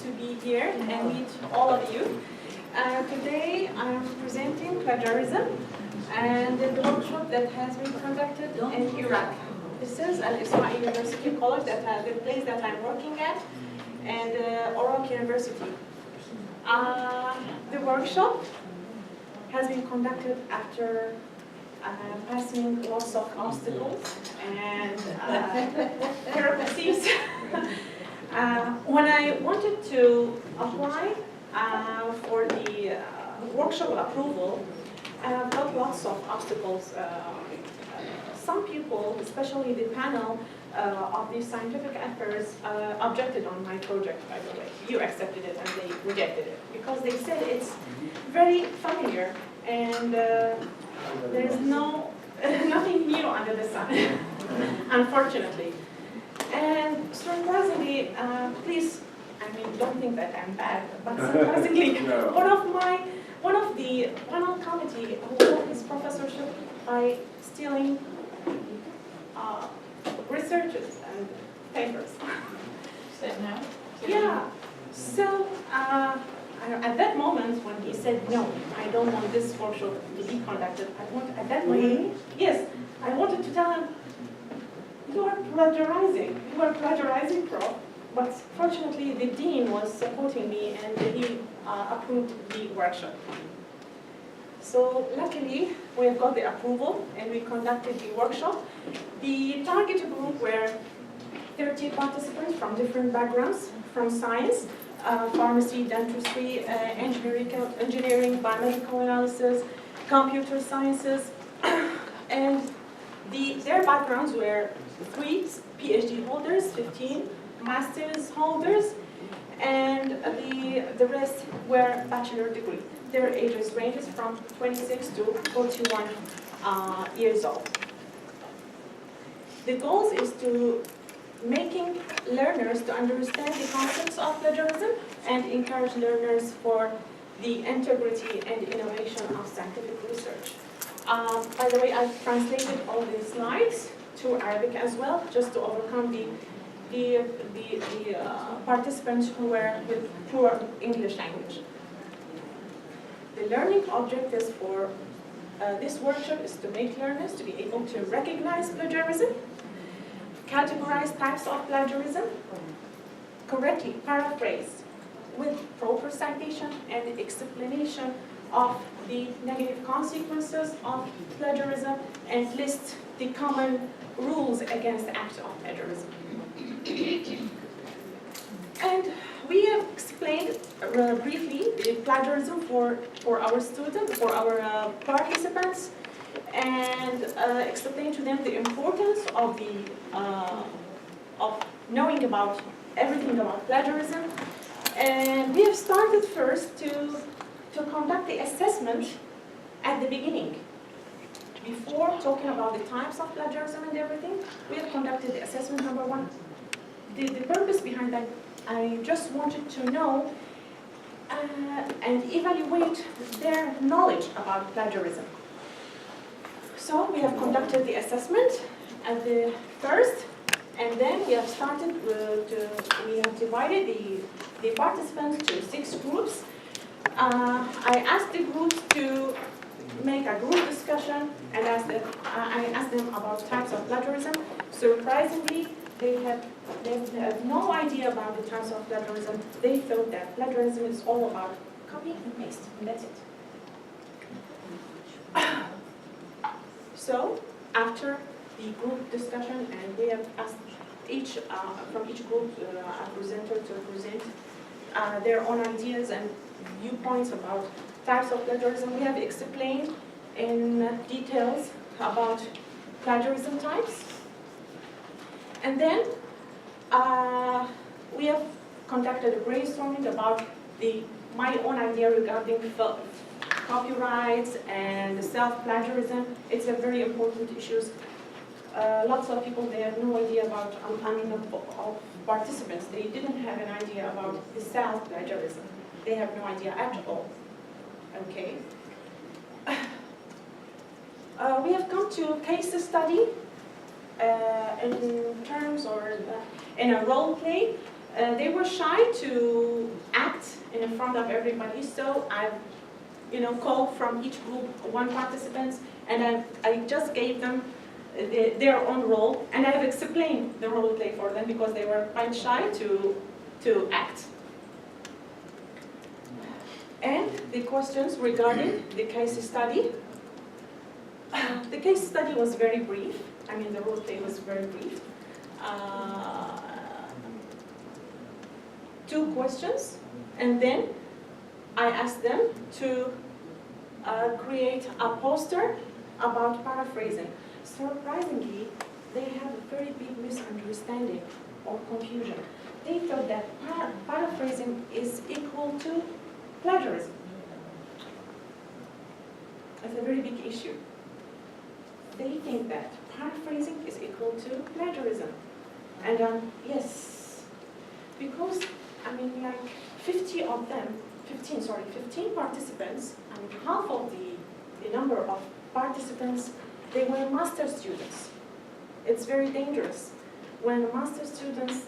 to be here and meet all of you. Today I'm presenting plagiarism and the workshop that has been conducted in Iraq. This is Al-Ismail University College, the place that I'm working at, and Iraq University. The workshop has been conducted after passing lots of obstacles and bureaucracies. When I wanted to apply for the workshop approval, I got lots of obstacles. Some people, especially the panel of the scientific affairs, objected on my project, by the way. You accepted it and they rejected it because they said it's very familiar and there is nothing new under the sun, unfortunately. And surprisingly, please, don't think that I'm bad, but surprisingly, one of the panel committee who got his professorship by stealing researches and papers. Now? Yeah. So at that moment, when he said no, I don't want this workshop to be conducted, at that moment, yes, I wanted to tell him, you are plagiarizing, Prof. But fortunately, the dean was supporting me and he approved the workshop. So luckily, we have got the approval and we conducted the workshop. The target group were 30 participants from different backgrounds, from science, pharmacy, dentistry, engineering, biomedical analysis, computer sciences, and their backgrounds were 3 PhD holders, 15 master's holders, and the rest were bachelor degree. Their ages ranges from 26 to 41 years old. The goal is to making learners to understand the concepts of plagiarism and encourage learners for the integrity and innovation of scientific research. By the way, I've translated all the slides to Arabic as well, just to overcome the participants who were with poor English language. The learning objectives for this workshop is to make learners to be able to recognize plagiarism, categorize types of plagiarism, correctly paraphrase with proper citation and explanation of the negative consequences of plagiarism, and list the common rules against the act of plagiarism. And we have explained briefly the plagiarism for our students, for our participants, and explain to them the importance of knowing about everything about plagiarism. And we have started first to conduct the assessment at the beginning. Before talking about the types of plagiarism and everything, we have conducted the assessment number 1. The purpose behind that, I just wanted to know and evaluate their knowledge about plagiarism. So we have conducted the assessment at the first, and then we have started we have divided the participants to 6 groups. I asked the groups to make a group discussion, and I asked them about types of plagiarism. Surprisingly, they had no idea about the types of plagiarism. They thought that plagiarism is all about copy and paste, and that's it. So, after the group discussion, and we have asked from each group a presenter to present their own ideas and viewpoints about types of plagiarism, we have explained in details about plagiarism types. And then we have conducted a brainstorming about my own idea regarding copyrights and self-plagiarism. It's a very important issue. Lots of people, they have no idea about, of participants, they didn't have an idea about the self-plagiarism. They have no idea at all. Okay. We have come to a case study in terms or in a role play They were shy to act in front of everybody, so I called from each group one participant, and I just gave them their own role, and I've explained the role play for them because they were quite shy to act. And the questions regarding the case study. The case study was very brief. I mean, the role play was very brief. 2 questions, and then I asked them to create a poster about paraphrasing. Surprisingly, they have a very big misunderstanding or confusion. They thought that paraphrasing is equal to plagiarism. That's a very big issue. They think that paraphrasing is equal to plagiarism. And yes, because, I mean, like 15 participants, and half of the number of participants, they were master students. It's very dangerous when master students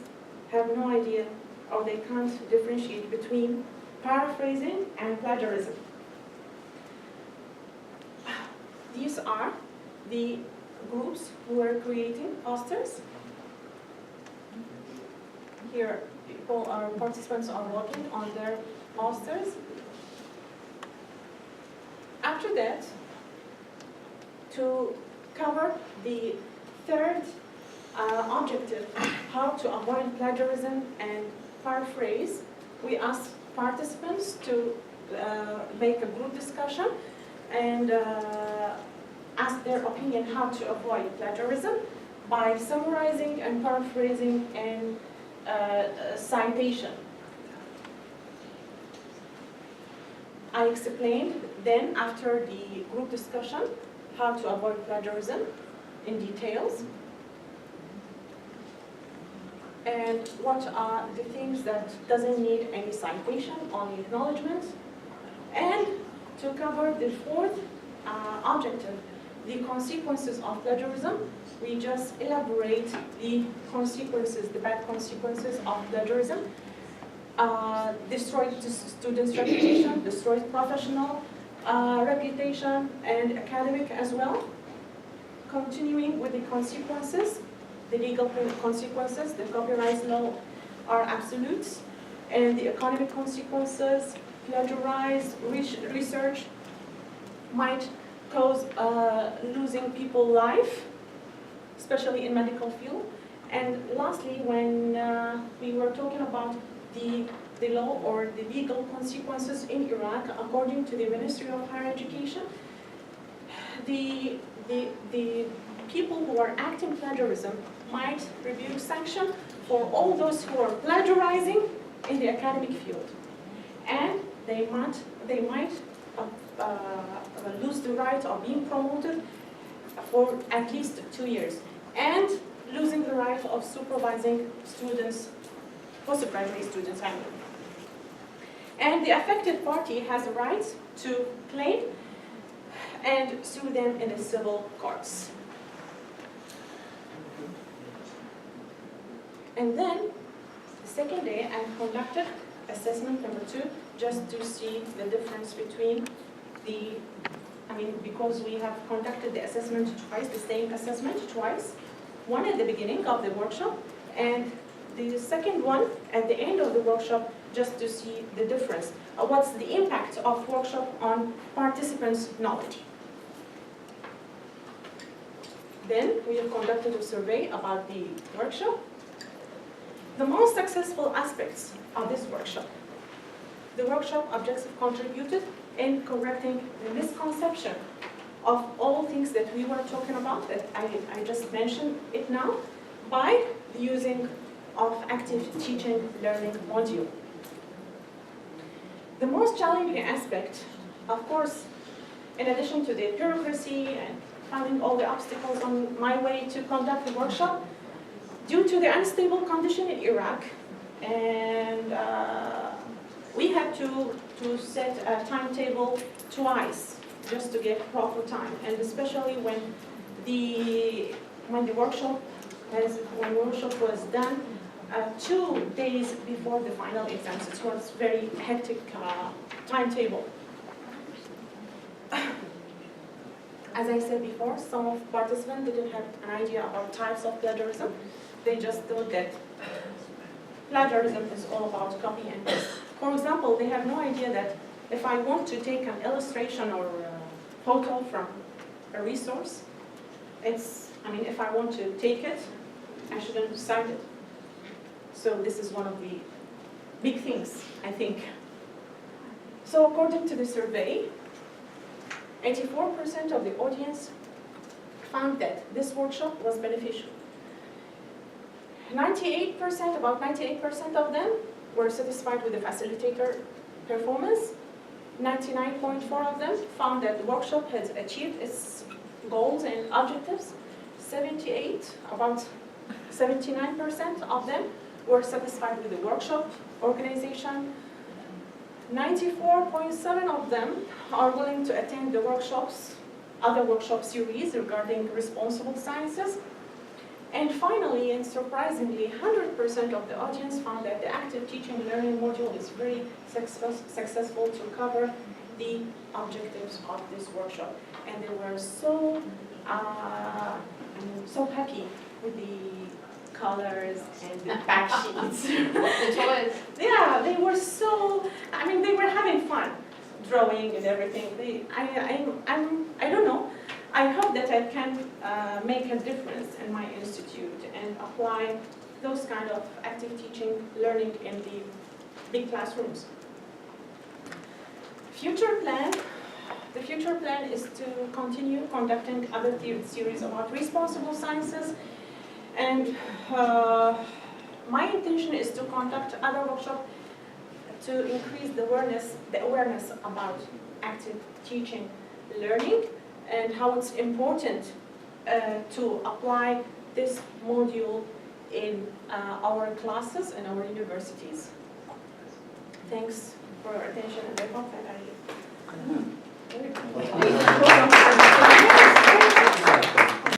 have no idea or they can't differentiate between paraphrasing and plagiarism. These are the groups who are creating posters. Here, participants are working on their posters. After that, to cover the third objective, how to avoid plagiarism and paraphrase, we asked participants to make a group discussion and ask their opinion how to avoid plagiarism by summarizing and paraphrasing and citation. I explained then, after the group discussion, how to avoid plagiarism in details, and what are the things that doesn't need any citation, only acknowledgement, and to cover the fourth objective, the consequences of plagiarism. We just elaborate the consequences, the bad consequences of plagiarism. Destroyed students' reputation, destroyed professional reputation, and academic as well. Continuing with the consequences, the legal consequences, the copyright law are absolutes, and the economic consequences, plagiarized research might cause losing people life, especially in medical field. And lastly, when we were talking about the law or the legal consequences in Iraq, according to the Ministry of Higher Education, the people who are acting plagiarism might rebuke sanction for all those who are plagiarizing in the academic field, and they might lose the right of being promoted for at least 2 years, and losing the right of supervising students, postgraduate students, I mean. And the affected party has a right to claim and sue them in the civil courts. And then, the second day, I conducted assessment number 2, just to see the difference between because we have conducted the assessment twice, the same assessment twice, one at the beginning of the workshop, and the second one at the end of the workshop, just to see the difference. What's the impact of workshop on participants' knowledge? Then we have conducted a survey about the workshop. The most successful aspects of this workshop. The workshop objective contributed in correcting the misconception of all things that we were talking about, that I just mentioned it now, by the using of active teaching learning module. The most challenging aspect, of course, in addition to the bureaucracy and finding all the obstacles on my way to conduct the workshop, due to the unstable condition in Iraq, and we had to set a timetable twice just to get proper time, and especially when the workshop was done, 2 days before the final exams. It was very hectic timetable. As I said before, some of participants didn't have an idea about types of plagiarism. They just thought that plagiarism is all about copy and paste. For example, they have no idea that if I want to take an illustration or a photo from a resource, if I want to take it, I shouldn't cite it. So this is one of the big things, I think. So according to the survey, 84% of the audience found that this workshop was beneficial. 98%, about 98% of them were satisfied with the facilitator performance. 99.4% of them found that the workshop has achieved its goals and objectives. About 79% of them were satisfied with the workshop organization. 94.7% of them are willing to attend the other workshop series regarding responsible sciences. And finally, and surprisingly, 100% of the audience found that the active teaching learning module is very successful to cover the objectives of this workshop. And they were so happy with the colors and the fact sheets. The toys. Yeah, they were they were having fun drawing and everything. I don't know. I hope that I can make a difference in my institute and apply those kind of active teaching learning in the big classrooms. The future plan is to continue conducting other series about responsible sciences, and my intention is to conduct other workshops to increase the awareness about active teaching learning and how it's important to apply this module in our classes and our universities. Thanks for your attention, and I hope that I